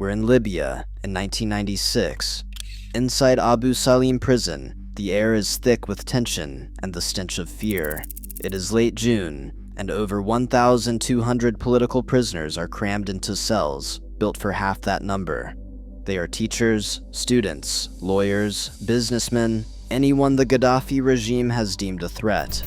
We're in Libya in 1996. Inside Abu Salim prison, the air is thick with tension and the stench of fear. It is late June, and over 1,200 political prisoners are crammed into cells built for half that number. They are teachers, students, lawyers, businessmen, anyone the Gaddafi regime has deemed a threat.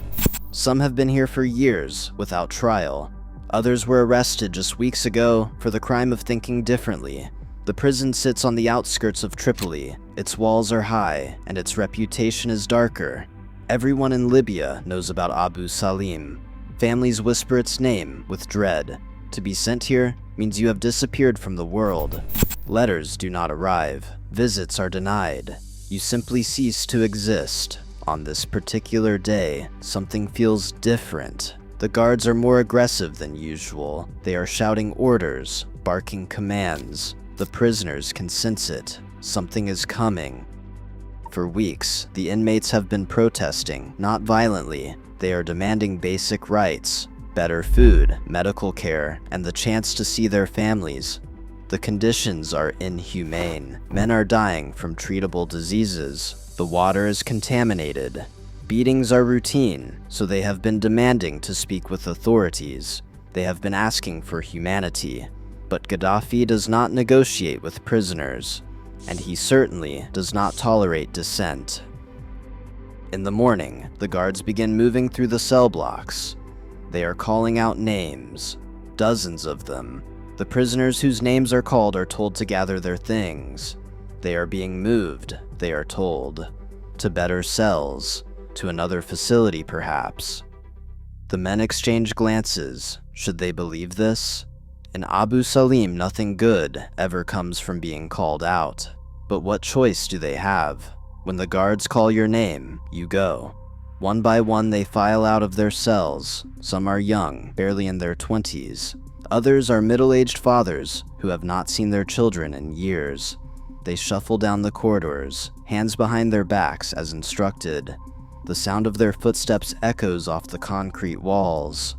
Some have been here for years without trial. Others were arrested just weeks ago for the crime of thinking differently. The prison sits on the outskirts of Tripoli. Its walls are high, and its reputation is darker. Everyone in Libya knows about Abu Salim. Families whisper its name with dread. To be sent here means you have disappeared from the world. Letters do not arrive. Visits are denied. You simply cease to exist. On this particular day, something feels different. The guards are more aggressive than usual. They are shouting orders, barking commands. The prisoners can sense it. Something is coming. For weeks, the inmates have been protesting, not violently. They are demanding basic rights, better food, medical care, and the chance to see their families. The conditions are inhumane. Men are dying from treatable diseases. The water is contaminated. Beatings are routine, so they have been demanding to speak with authorities. They have been asking for humanity. But Gaddafi does not negotiate with prisoners, and he certainly does not tolerate dissent. In the morning, the guards begin moving through the cell blocks. They are calling out names, dozens of them. The prisoners whose names are called are told to gather their things. They are being moved, they are told, to better cells, to another facility perhaps. The men exchange glances. Should they believe this? In Abu Salim, nothing good ever comes from being called out. But what choice do they have? When the guards call your name, you go. One by one they file out of their cells. Some are young, barely in their 20s. Others are middle-aged fathers who have not seen their children in years. They shuffle down the corridors, hands behind their backs as instructed. The sound of their footsteps echoes off the concrete walls.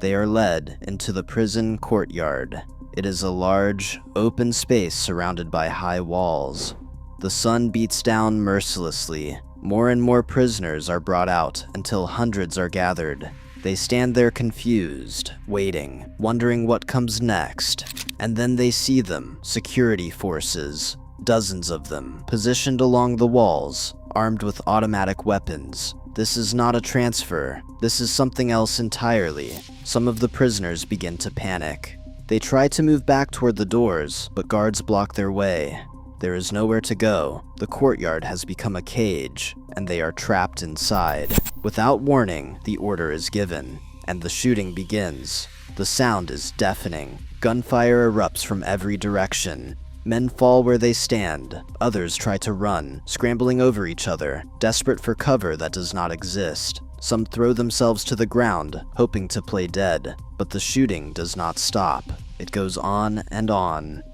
They are led into the prison courtyard. It is a large, open space surrounded by high walls. The sun beats down mercilessly. More and more prisoners are brought out until hundreds are gathered. They stand there confused, waiting, wondering what comes next. And then they see them, security forces, dozens of them, positioned along the walls, armed with automatic weapons. This is not a transfer. This is something else entirely. Some of the prisoners begin to panic. They try to move back toward the doors, but guards block their way. There is nowhere to go. The courtyard has become a cage, and they are trapped inside. Without warning, the order is given, and the shooting begins. The sound is deafening. Gunfire erupts from every direction. Men fall where they stand. Others try to run, scrambling over each other, desperate for cover that does not exist. Some throw themselves to the ground, hoping to play dead. But the shooting does not stop. It goes on and on.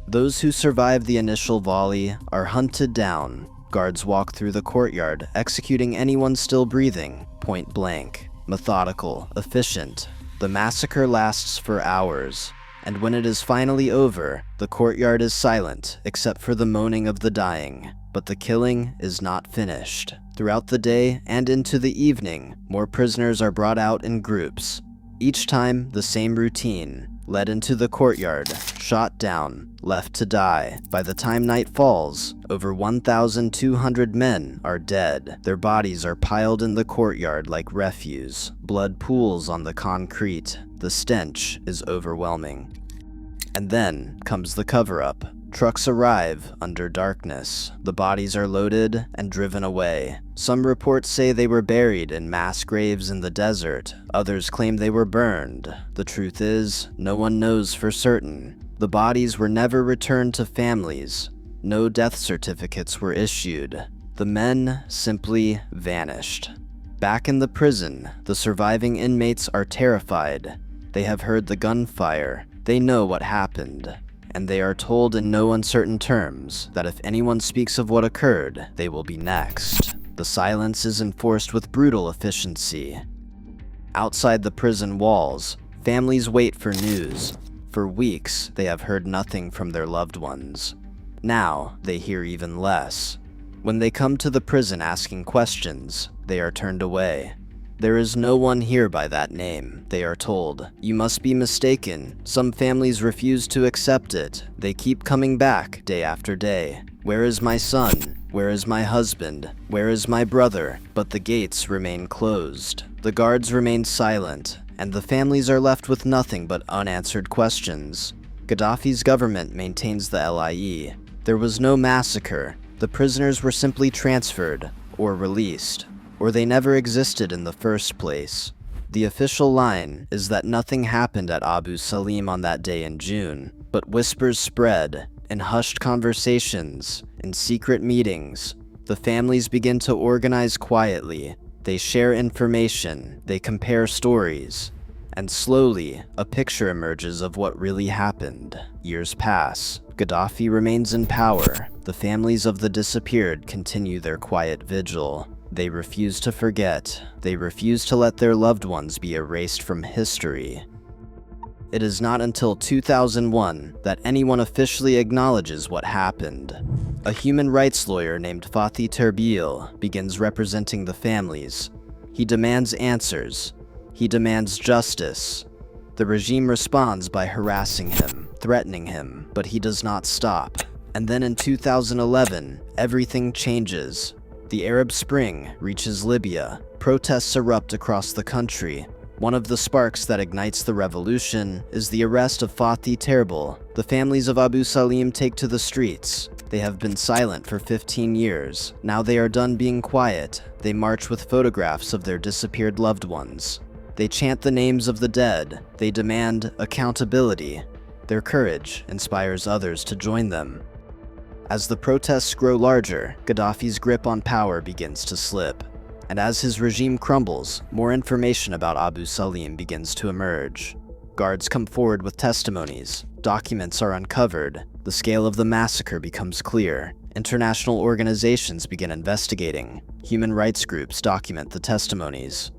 Those who survive the initial volley are hunted down. Guards walk through the courtyard, executing anyone still breathing, point blank. Methodical, efficient. The massacre lasts for hours. And when it is finally over, the courtyard is silent, except for the moaning of the dying. But the killing is not finished. Throughout the day and into the evening, more prisoners are brought out in groups. Each time, the same routine. Led into the courtyard, shot down, left to die. By the time night falls, over 1,200 men are dead. Their bodies are piled in the courtyard like refuse. Blood pools on the concrete. The stench is overwhelming. And then comes the cover-up. Trucks arrive under darkness. The bodies are loaded and driven away. Some reports say they were buried in mass graves in the desert. Others claim they were burned. The truth is, no one knows for certain. The bodies were never returned to families. No death certificates were issued. The men simply vanished. Back in the prison, the surviving inmates are terrified. They have heard the gunfire. They know what happened. And they are told in no uncertain terms that if anyone speaks of what occurred, they will be next. The silence is enforced with brutal efficiency. Outside the prison walls, families wait for news. For weeks, they have heard nothing from their loved ones. Now, they hear even less. When they come to the prison asking questions, they are turned away. There is no one here by that name, they are told. You must be mistaken. Some families refuse to accept it. They keep coming back day after day. Where is my son? Where is my husband? Where is my brother? But the gates remain closed. The guards remain silent, and the families are left with nothing but unanswered questions. Gaddafi's government maintains the LIE. There was no massacre. The prisoners were simply transferred or released, or they never existed in the first place. The official line is that nothing happened at Abu Salim on that day in June, but whispers spread. In hushed conversations, in secret meetings, the families begin to organize quietly. They share information, they compare stories, and slowly, a picture emerges of what really happened. Years pass. Gaddafi remains in power. The families of the disappeared continue their quiet vigil. They refuse to forget. They refuse to let their loved ones be erased from history. It is not until 2001 that anyone officially acknowledges what happened. A human rights lawyer named Fathi Terbil begins representing the families. He demands answers. He demands justice. The regime responds by harassing him, threatening him, but he does not stop. And then in 2011, everything changes. The Arab Spring reaches Libya. Protests erupt across the country. One of the sparks that ignites the revolution is the arrest of Fathi Terbil. The families of Abu Salim take to the streets. They have been silent for 15 years. Now they are done being quiet. They march with photographs of their disappeared loved ones. They chant the names of the dead. They demand accountability. Their courage inspires others to join them. As the protests grow larger, Gaddafi's grip on power begins to slip. And as his regime crumbles, more information about Abu Salim begins to emerge. Guards come forward with testimonies. Documents are uncovered. The scale of the massacre becomes clear. International organizations begin investigating. Human rights groups document the testimonies.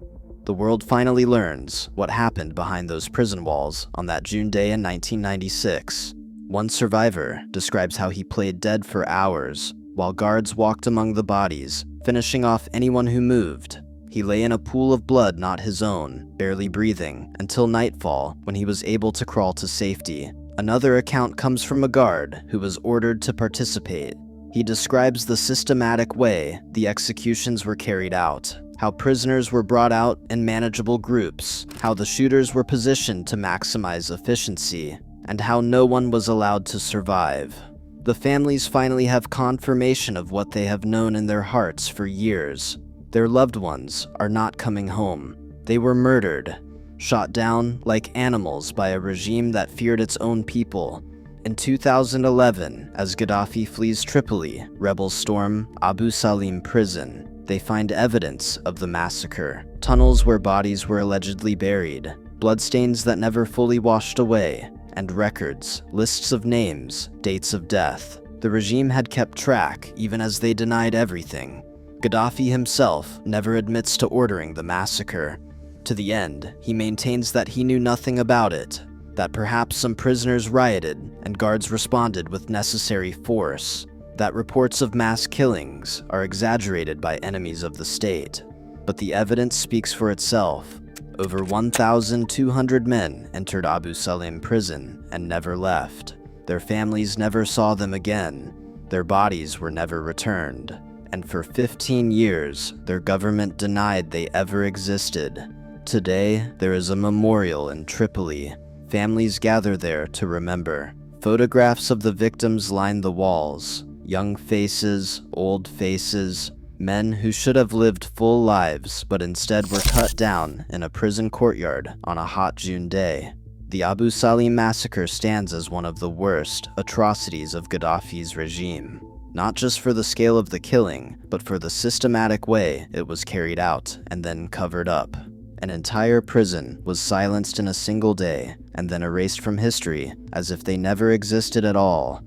The world finally learns what happened behind those prison walls on that June day in 1996. One survivor describes how he played dead for hours, while guards walked among the bodies, finishing off anyone who moved. He lay in a pool of blood not his own, barely breathing, until nightfall, when he was able to crawl to safety. Another account comes from a guard who was ordered to participate. He describes the systematic way the executions were carried out, how prisoners were brought out in manageable groups, how the shooters were positioned to maximize efficiency, and how no one was allowed to survive. The families finally have confirmation of what they have known in their hearts for years. Their loved ones are not coming home. They were murdered, shot down like animals by a regime that feared its own people. In 2011, as Gaddafi flees Tripoli, rebels storm Abu Salim prison. They find evidence of the massacre, tunnels where bodies were allegedly buried, bloodstains that never fully washed away, and records, lists of names, dates of death. The regime had kept track even as they denied everything. Gaddafi himself never admits to ordering the massacre. To the end, he maintains that he knew nothing about it, that perhaps some prisoners rioted and guards responded with necessary force, that reports of mass killings are exaggerated by enemies of the state. But the evidence speaks for itself. Over 1,200 men entered Abu Salim prison and never left. Their families never saw them again. Their bodies were never returned. And for 15 years, their government denied they ever existed. Today, there is a memorial in Tripoli. Families gather there to remember. Photographs of the victims line the walls. Young faces, old faces, men who should have lived full lives but instead were cut down in a prison courtyard on a hot June day. The Abu Salim massacre stands as one of the worst atrocities of Gaddafi's regime, not just for the scale of the killing, but for the systematic way it was carried out and then covered up. An entire prison was silenced in a single day and then erased from history as if they never existed at all.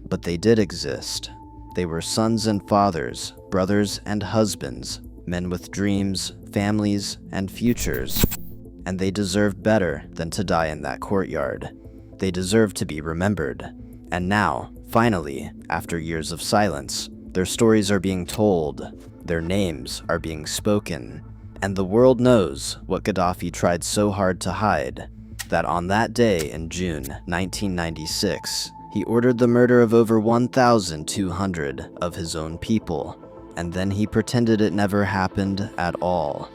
But they did exist. They were sons and fathers, brothers and husbands, men with dreams, families, and futures. And they deserved better than to die in that courtyard. They deserve to be remembered. And now, finally, after years of silence, their stories are being told, their names are being spoken, and the world knows what Gaddafi tried so hard to hide, that on that day in June 1996, he ordered the murder of over 1,200 of his own people, and then he pretended it never happened at all.